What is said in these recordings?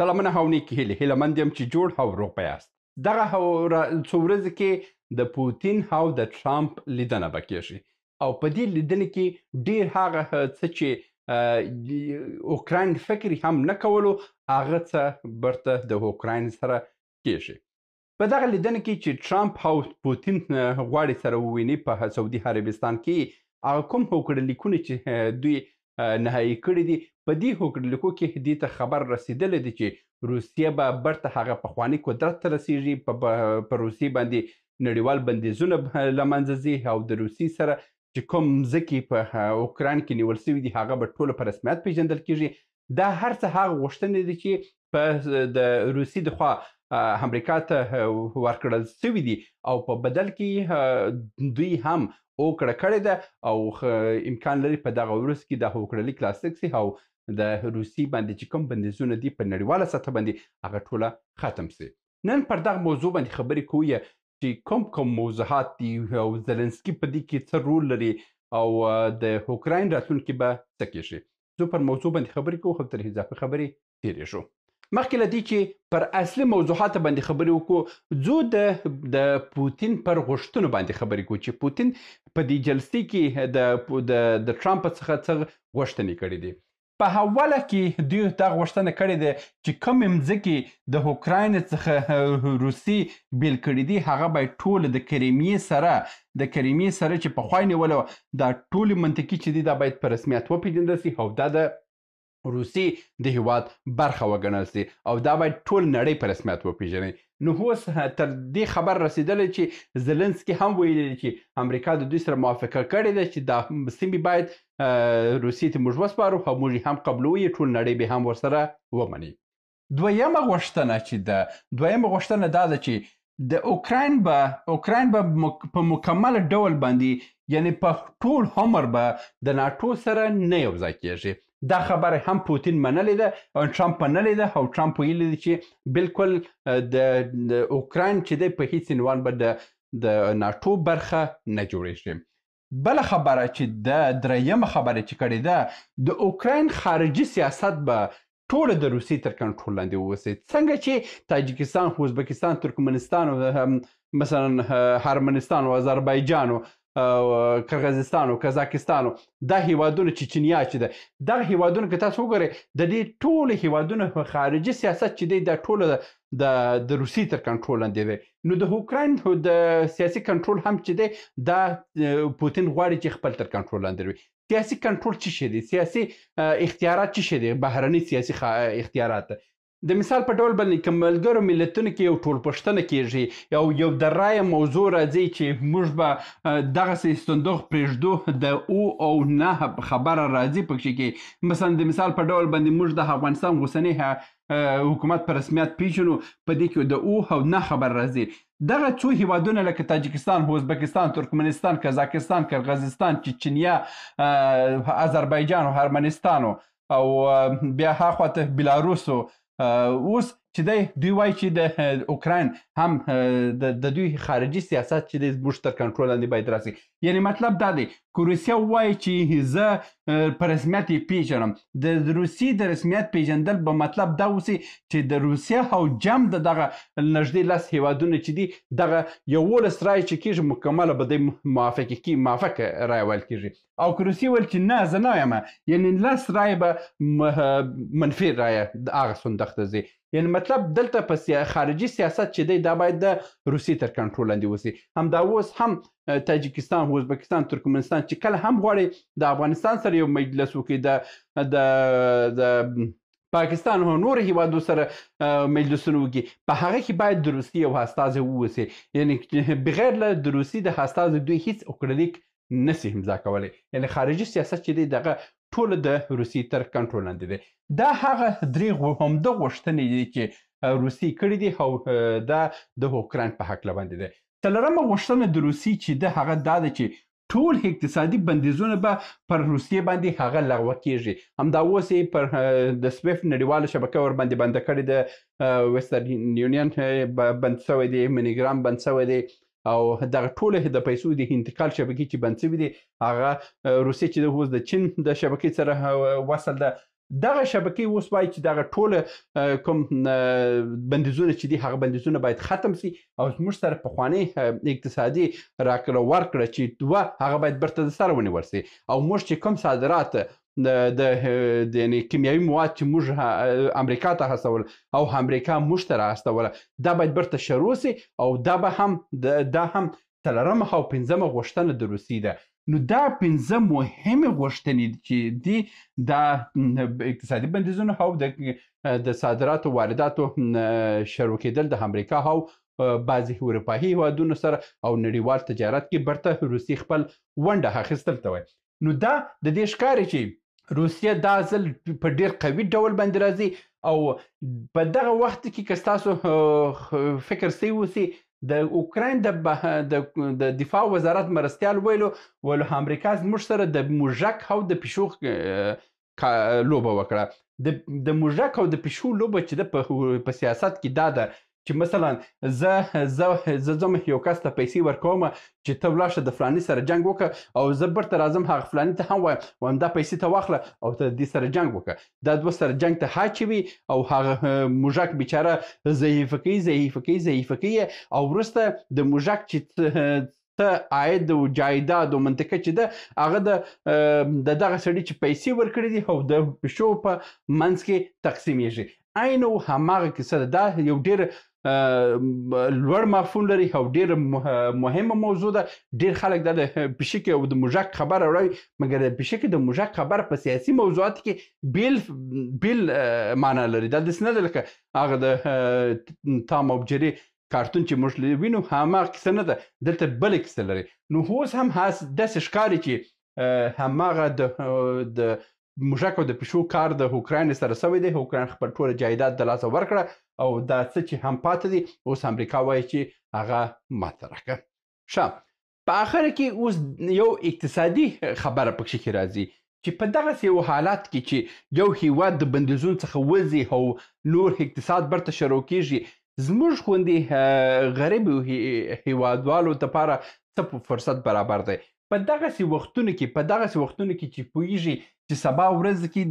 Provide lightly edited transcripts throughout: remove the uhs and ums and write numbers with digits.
سلامونه او نیکې هیلې هیله یم چې جوړ او روغ به یاست. دغه څو ورځې کې د پوتین او د ټرامپ لیدنه به کېږي او په دې لیدنې کې ډېر هغه څه چې اوکراین فکر هم نه کولو هغه څه برته د اوکراین سره کېږي. په دغه لیدنه کې چې ټرامپ او پوتین غواړي سره وویني په سعودي عربستان کې هغه کوم هوکړلیکونه چې دوی نهایي کړي دي، په دې هوکړلیکو کې دې ته خبر رسېدلی دی چې روسیه به برته هغه پخواني قدرت ته رسېږي، په روسیې باندې نړیوال بندیزونه له منځه ځي او د روسیې سره چې کوم ځمکې په اوکراین کې نیول سوي دي هغه به ټوله په رسمیت پیژندل کېږي. دا هر څه هغه غوښتنې دي چې په د روسیې د خوا امریکا ته ورکړل سوي دي او په بدل کې دوی هم اوکړه کړې ده او امکان لري په دغه وروست کې د هوکړلیک لاسلیک سي او د روسیې باندې چې کوم بندیزونه دي په نړیواله سطح باندې هغه ټوله ختم سي. نن پر دغه موضوع باندې خبرې کوو چې کوم موضوعات دي او زلنسکي په دې کې څه رول لري او د اوکراین راتلونکي به څه کېږي. زه پر موضوع باندې خبرې کوو خو تر اضافه خبرې تېرې شو. مخکې له دې چې پر اصلي موضوعاتو باندې خبرې وکړو، زه د پوتین پر غوښتنو باندې خبرې کوو چې پوتین په دې جلسې کې د ټرامپ څخه څه غوښتنې کړې دي. په اوله کې دوی دا غوښتنه کړې ده چې کومې مځکې د اوکراین څخه روسي بیل کړي دي هغه باید ټول د کریمې سره چې پخوا یې نیوله وه دا ټولې منطقې چې دي دا باید په رسمیت وپېژندل سي او دا د روسي د هیواد برخه وګڼل سي او دا باید ټول نړۍ په رسمیت وپېژني. نو اوس تر دې خبر رسېدلی چې زلنسکي هم ویلي چې امریکا د دوی سره موافقه کړې ده چې دا سیمې باید روسیې ته موږ وسپارو او موږ یې هم قبلوو، ټول نړۍ به هم ورسره ومني. دویمه غوښتنه دا ده چې د اوکراین به په مکمل ډول باندې یعنی په ټول عمر به د ناټو سره نه یوځای کېږي. دا خبره هم پوتین منلې ده او ټرامپ منلې ده او ټرامپ ویلي دی چې بالکل د اوکراین چې دی په هیڅ عنوان به د ناټو برخه نه جوړېږي. بله خبره چې درېیمه خبره چې کړې ده د اوکراین خارجي سیاست به ټوله د روسیې تر کنټرول لاندې واوسي. څنګه چې تاجکستان، ازبکستان، ترکمنستان او مثلا هرمنستان او آذربایجان او قرغیزستان او کازاکستان دا هیوادونه چچنیا چې ده دغه هیوادونه که تاسو وګورئ د دې ټولو هیوادونو خارجي سیاست چې دی دا ټوله د روسیې تر کنټرول لاندې دی. نو د اوکراین د سیاسي کنټرول هم چې دی دا پوتین غواړي چې خپل تر کنټرول لاندې وي. سیاسي کنټرول څه شی دی؟ سیاسي اختیارات څه شی دی؟ بهرني سیاسي اختیارات. د مثال په ډول باندې که ملګرو ملتونو کې یو ټولپوښتنه کېږي او یو د رایه موضوع راځي چې موږ به دغسې صندوق پرېږدو د او نه خبره راځي پکې کې مثلا د مثال په ډول باندې موږ د افغانستان اوسنی حکومت په رسمیت پیژنو، په دې کې د او نه خبر راځي. دغه څو هیوادونه لکه تاجکستان، ازبکستان، ترکمنستان، کازاکستان، قرغیزستان، چچنیا، آذربایجان او هرمنستان او بیا هاخواته بیلاروس اوس چې دی دوی وایي چې د اوکراین هم د دوی خارجي سیاست چې دی زموږ تر کنټرول لاندې باید راسي. یعنی مطلب دا دی که روسیه ووایي چې زه په رسمیت یې پیژنم، د روسیې د رسمیت پیژندل به مطلب دا اوسي چې د روسیه او جم د دغه نږدې 10 هیوادونه چې دي دغه 11 رایې چې کېږي مکمله به دی موافق رایه ویل کېږي. او که روسیې ویل چې نه زه نه یم یعنی 10 رایې به منفي رایه د هغه صندوق ته ځي. یعنی مطلب دلته په خارجي سیاست چې دی دا باید د روسیې تر کنټرول لاندې وسي. همدا اوس هم تاجکستان، ازبکستان، ترکمنستان چې کله هم غواړي د افغانستان سره یو مجلس وکړي، د پاکستان او نور هیوادو سره مجلسونه وکړي، په هغه کې باید د روسیې یو استازی ووسي. یعنی بغیر له د روسیې د استازي دوی هیڅ اوکړلیک نسي امضا کولی. یعنی خارجي سیاست چې دی دغه ټوله د روسیې تر کنټرول لاندې دی. دا هغه درې همده غوښتنې دي چې روسیې کړي دي او دا د اوکراین په هکله باندې دی. څلورمه غوښتنه د روسیې چې ده هغه دا ده چې ټول اقتصادي بندیزونه به پر روسیې باندې هغه لغوه کېږي. همدا اوس یې پر د سویفټ نړیواله شبکه ورباندې بنده کړې ده، ویسټرن یونین بند شوی دی، منیګرام بند شوی دی او دغه ټولې د پیسو د انتقال شبکې چې بند شوي دي هغه روسیې چې اوس د چین د شبکې سره وصل ده دغه شبکې اوس وایي چې دغه ټوله کوم بندیزونه چې دي هغه بندیزونه باید ختم سي او زموږ سره پخواني اقتصادي راکړه ورکړه چې دوه هغه باید بیرته د سره ونیول سي او موږ چې کوم صادرات د یعنې کیمیاوي مواد چې موږ امریکا ته هڅول او امریکا موږ ته راهستوله دا باید بیرته شروع سي او دا به هم دا هم څلورمه او پنځمه غوښتنه د روسیې ده. نو دا 5 مهمې غوښتنې چې دي دا اقتصادي بندیزونه او د صادراتو وارداتو شروع کېدل د امریکا او بعضې اروپایي هیوادونو سره او نړیوال تجارت کې برته روسیې خپل ونډه اخیستل ته وایي. نو دا د دې ښکاري چې روسیه دا ځل په ډېر قوي ډول باندې راځي او په دغه وخت کې که ستاسو فکر سوی اوسي د اوکراین د دفاع وزارت مرستیال ویلو امریکا زموږ سره د موږک او د پیشو لوبه وکړه. د موږک او د پیشو لوبه چې ده په سیاست کې دا ده چې مثلا زه ځم یو کس ته پیسې ورکوم چې ته ولاړ شه د فلاني سره جنګ وکړه او زه بیرته راځم هغه فلاني ته هم وایم دا پیسې ته واخله او ته دې سره جنګ وکړه. دا دوه سره جنګ ته هاچوي او هغه موږک بیچاره ضعیفه کوي او وروسته د موږک چې ته عاید او جایداد او منطقه چې ده هغه د دغه سړي چې پیسې ورکړي دي او د پیشو په منځ کې تقسیمیږي. عین هماغه کیسه ده. دا یو ډېر لوړ مفهوم لري او ډېر مهمه موضوع ده. ډېر خلک دا د پیشکې او د موږک خبره اوري مګر د پیشکې د موږک خبره په سیاسي موضوعاتو کې بیل معنا لري. دا داسې نه ده لکه هغه د تام او جري کارتون چې موږ وینو هماغه کیسه نه ده، دلته بله کیسه لري. نو اوس هم داسې ښکاري چې هماغه د موږک او د پیشو کار د اوکراین سره سوی دی. اوکراین خپل ټوله جایداد د لاسه ورکړه او دا څه چې هم پاتې دي اوس امریکا وایي چې هغه ماته راکړه. ښه، په آخر کې اوس یو اقتصادي خبره پکښې کې راځي چې په دغسې یو حالات کې چې یو هیواد د بندیزونو څخه وځي او نور اقتصاد برته شروع کېږي، زموږ غوندې غریبو هیوادوالو دپاره څه فرصت برابر دی؟ په دغسې وختونو کې چې پوهېږي چې سبا ورځ کې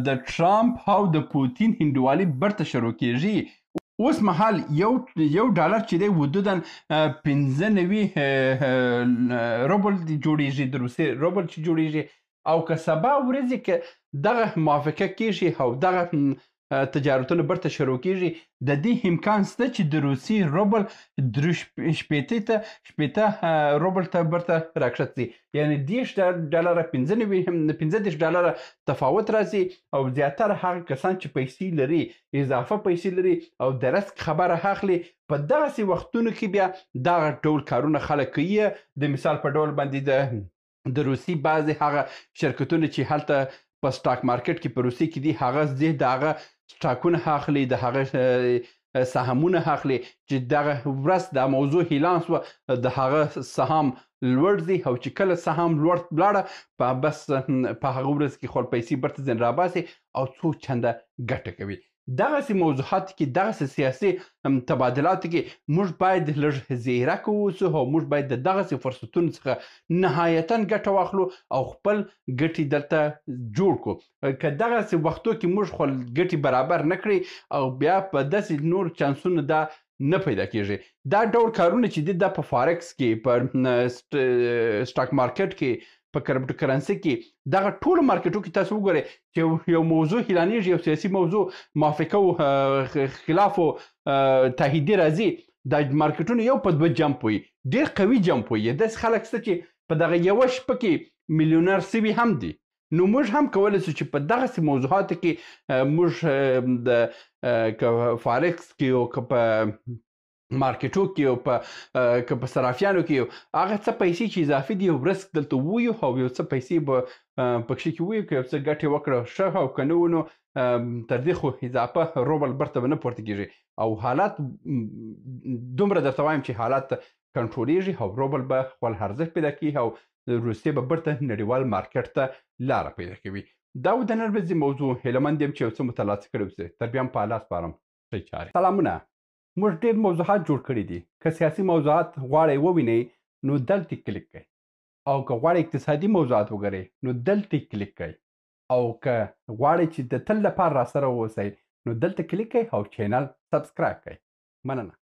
د ټرامپ او د پوتین هندوالي برته شروع کېږي. اوس مهال یو ډالر چې دی حدودا 95 روبل جوړېږي، د روسیې روبل چې جوړېږي. او که سبا ورځې کې دغه موافقه کېږي او دغه تجارتونه برته شروع کېږي، د دې امکان شته چې د روسیې روبل شپېته روبل ته برته راکښته شي. یعنې 10 ډالره 15 ډالره تفاوت راځي او زیاتره هغه کسان چې پیسې لري، اضافه پیسې لري او د رزق خبره اخلي، په دغسې وختونو کې بیا دغه ډول کارونه خلک کوي. د مثال په ډول باندې د روسیې بعضې هغه شرکتونه چې هلته په سټاک مارکیټ کې په روسیې کې دي هغه ځي د هغه سټاکونه اخلي، د هغه سهامونه اخلي چې دغه ورځ دا موضوع اعلان شوه د هغه سهام لوړ ځي او چې کله سهام لوړ لاړه بس په هغه ورځ کې خپل پیسې برته ځین راباسي او څو چنده ګټه کوي. دغسې موضوعاتو کې دغسې سیاسي تبادلاتو کې موږ باید لږ زیرک واوسو او موږ باید د دغسې فرصتونو څخه نهایتا ګټه واخلو او خپل ګټې دلته جوړ کړو. که دغسې وختو کې موږ خپل ګټې برابر نه کړي او بیا په داسې نور چانسونو دا نه پیدا کېږي. دا ډول کارونه چې دي دا په فارکس کې، په سټاک مارکیټ کې، په کرپټو کرنسي کې، دغه ټولو مارکیټو کې تاسو وګورئ چې یو موضوع اعلانېږي، یو سیاسي موضوع موافقه او خلاف او تاییدي راځي، دا مارکیټونه یو په دوه جمپ وي، ډېر قوي جمپ وي. داسې خلک شته چې په دغه یوه شپه کې میلیونر سوي هم دي. نو موږ هم کولی شو چې په دغسې موضوعاتو کې موږ د فارکس کې او که په مارکیټو کې او که په صرافیانو کې هغه څه پیسې چې اضافي دي یو رسک دلته وویو او یو څه پیسې به پکښې کې وویو، که یو څه ګټې وکړه ښه او که نه نو تر دې خو اضافه روبل برته به نه پورته کېږي او حالات دومره درته وایم چې حالات کنټرولېږي او روبل به خپل ارزښت پیدا کوي او روسیې به برته نړیوال مارکیټ ته لاره پیدا کوي. دا و د نن ورځې موضوع. هیله مند یم چې یو څه مطالعه کړی اوسئ. تر بیا هم په الله سپارم. ښې چارې. سلامونه. موږ ډېر موضوعات جوړ کړي دي. که سیاسي موضوعات غواړئ ووینئ نو دلته کلیک کړئ او که غواړئ اقتصادي موضوعات وګورئ نو دلته کلیک کړئ او که غواړئ چې د تل لپاره راسره واوسئ نو دلته کلیک کړئ او چینل سبسکرایب کړئ. مننه.